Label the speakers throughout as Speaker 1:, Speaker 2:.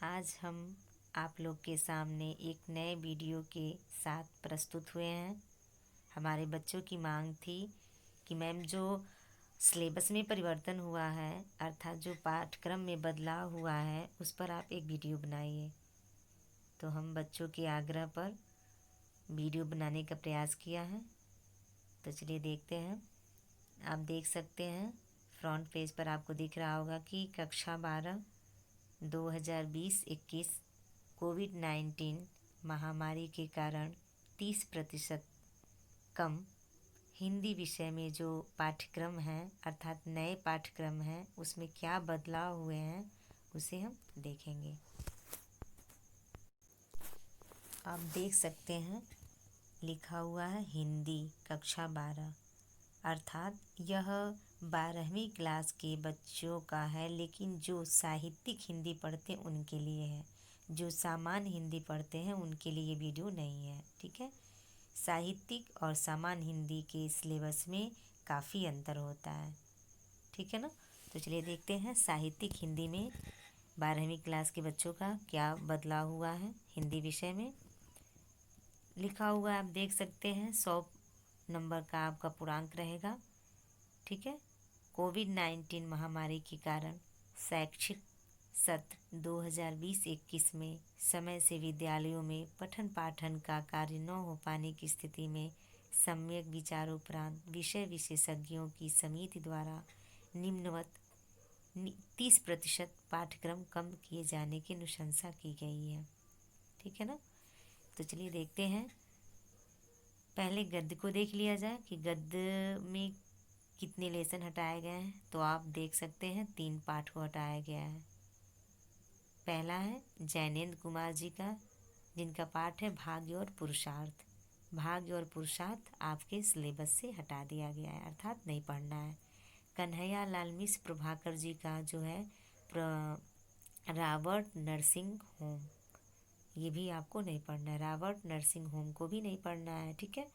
Speaker 1: आज हम आप लोग के सामने एक नए वीडियो के साथ प्रस्तुत हुए हैं। हमारे बच्चों की मांग थी कि मैम जो सिलेबस में परिवर्तन हुआ है अर्थात जो पाठ्यक्रम में बदलाव हुआ है उस पर आप एक वीडियो बनाइए। तो हम बच्चों के आग्रह पर वीडियो बनाने का प्रयास किया है। तो चलिए देखते हैं। आप देख सकते हैं फ्रंट पेज पर आपको दिख रहा होगा कि कक्षा 12 2020-21 कोविड-19 महामारी के कारण 30% कम हिंदी विषय में जो पाठ्यक्रम है अर्थात नए पाठ्यक्रम हैं उसमें क्या बदलाव हुए हैं उसे हम देखेंगे। आप देख सकते हैं लिखा हुआ है हिंदी कक्षा 12 अर्थात यह 12वीं क्लास के बच्चों का है, लेकिन जो साहित्यिक हिंदी पढ़ते हैं उनके लिए है। जो सामान्य हिंदी पढ़ते हैं उनके लिए वीडियो नहीं है। ठीक है, साहित्यिक और सामान्य हिंदी के सिलेबस में काफ़ी अंतर होता है। ठीक है ना। तो चलिए देखते हैं साहित्यिक हिंदी में 12वीं क्लास के बच्चों का क्या बदलाव हुआ है। हिंदी विषय में लिखा हुआ आप देख सकते हैं 100 नंबर का आपका पूर्णांक रहेगा। ठीक है, कोविड-19 महामारी के कारण शैक्षिक सत्र 2020-21 में समय से विद्यालयों में पठन पाठन का कार्य न हो पाने की स्थिति में सम्यक विचार उपरांत विषय विशेषज्ञों की समिति द्वारा निम्नवत 30% पाठ्यक्रम कम किए जाने की अनुशंसा की गई है। ठीक है ना। तो चलिए देखते हैं। पहले गद्य को देख लिया जाए कि गद्य में कितने लेसन हटाए गए हैं। तो आप देख सकते हैं 3 पाठ को हटाया गया है। पहला है जैनेन्द्र कुमार जी का, जिनका पाठ है भाग्य और पुरुषार्थ। भाग्य और पुरुषार्थ आपके सिलेबस से हटा दिया गया है अर्थात नहीं पढ़ना है। कन्हैया लाल मिश्र प्रभाकर जी का जो है रॉबर्ट नर्सिंग होम, ये भी आपको नहीं पढ़ना है। रॉबर्ट नर्सिंग होम को भी नहीं पढ़ना है। ठीक है।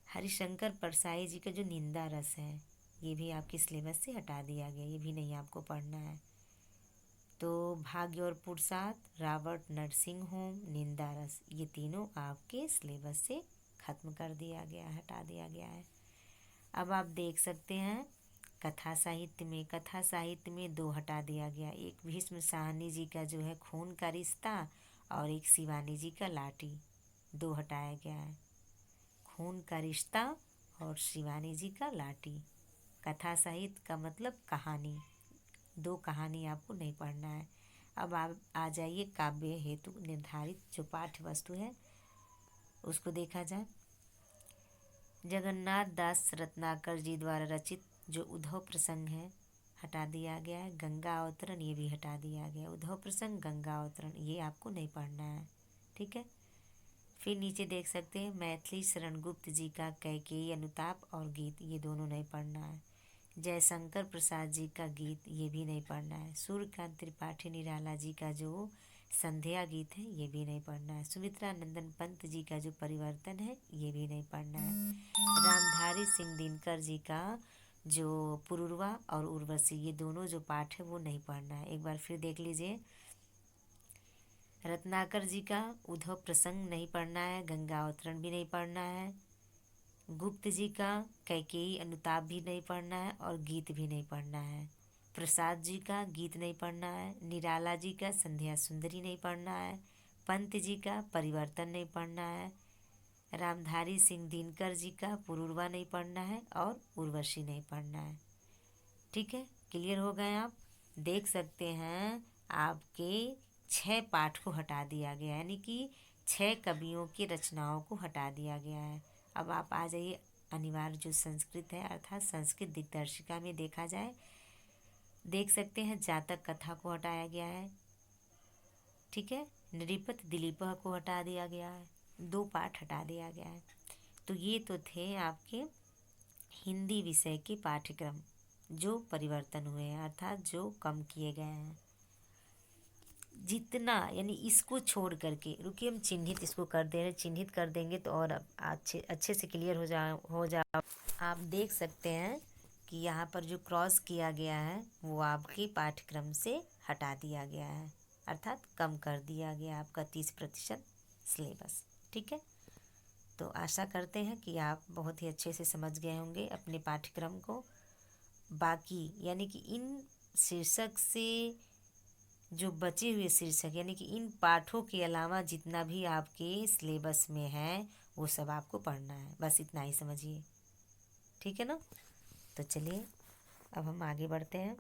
Speaker 1: हरिशंकर परसाई जी का जो निंदा रस है ये भी आपके सिलेबस से हटा दिया गया, ये भी नहीं आपको पढ़ना है। तो भाग्य और पुरुषार्थ, रॉबर्ट नर्सिंग होम, निंदा रस, ये तीनों आपके सिलेबस से खत्म कर दिया गया, हटा दिया गया है। अब आप देख सकते हैं कथा साहित्य में 2 हटा दिया गया। एक भीष्म साहनी जी का जो है खून का रिश्ता और एक शिवानी जी का लाठी, 2 हटाया गया है। खून का रिश्ता और शिवानी जी का लाठी। कथा साहित्य का मतलब कहानी, 2 कहानी आपको नहीं पढ़ना है। अब आप आ जाइए काव्य हेतु निर्धारित जो पाठ्य वस्तु है उसको देखा जाए। जगन्नाथ दास रत्नाकर जी द्वारा रचित जो उद्धव प्रसंग है हटा दिया गया है। गंगा अवतरण ये भी हटा दिया गया। उद्धव प्रसंग, गंगा अवतरण ये आपको नहीं पढ़ना है। ठीक है। फिर नीचे देख सकते हैं मैथिली शरण गुप्त जी का कैकेयी अनुताप और गीत, ये दोनों नहीं पढ़ना है। जयशंकर प्रसाद जी का गीत ये भी नहीं पढ़ना है। सूर्यकांत त्रिपाठी निराला जी का जो संध्या गीत है ये भी नहीं पढ़ना है। सुमित्रा नंदन पंत जी का जो परिवर्तन है ये भी नहीं पढ़ना है। रामधारी सिंह दिनकर जी का जो पुरुरवा और उर्वशी ये दोनों जो पाठ है वो नहीं पढ़ना है। एक बार फिर देख लीजिए। रत्नाकर जी का उद्धव प्रसंग नहीं पढ़ना है, गंगा अवतरण भी नहीं पढ़ना है। गुप्त जी का कैकेयी अनुताप भी नहीं पढ़ना है और गीत भी नहीं पढ़ना है। प्रसाद जी का गीत नहीं पढ़ना है। निराला जी का संध्या सुंदरी नहीं पढ़ना है। पंत जी का परिवर्तन नहीं पढ़ना है। रामधारी सिंह दिनकर जी का पुरुरवा नहीं पढ़ना है और उर्वशी नहीं पढ़ना है। ठीक है, क्लियर हो गए आप। देख सकते हैं आपके 6 पाठ को हटा दिया गया, यानी कि 6 कवियों की रचनाओं को हटा दिया गया है। अब आप आ जाइए अनिवार्य जो संस्कृत है अर्थात संस्कृत दिग्दर्शिका में देखा जाए, देख सकते हैं जातक कथा को हटाया गया है। ठीक है, नृपत दिलीपह को हटा दिया गया है। 2 पाठ हटा दिया गया है। तो ये तो थे आपके हिंदी विषय के पाठ्यक्रम जो परिवर्तन हुए हैं अर्थात जो कम किए गए हैं। जितना यानी इसको छोड़ करके रुकिए, हम चिन्हित इसको कर दे रहे, चिन्हित कर देंगे तो और अच्छे से क्लियर हो जा। आप देख सकते हैं कि यहाँ पर जो क्रॉस किया गया है वो आपके पाठ्यक्रम से हटा दिया गया है। अर्थात कम कर दिया गया आपका 30% सिलेबस। ठीक है, तो आशा करते हैं कि आप बहुत ही अच्छे से समझ गए होंगे अपने पाठ्यक्रम को। बाकी यानी कि इन शीर्षक से जो बचे हुए शीर्षक यानी कि इन पाठों के अलावा जितना भी आपके सिलेबस में है वो सब आपको पढ़ना है, बस इतना ही समझिए। ठीक है ना, तो चलिए अब हम आगे बढ़ते हैं।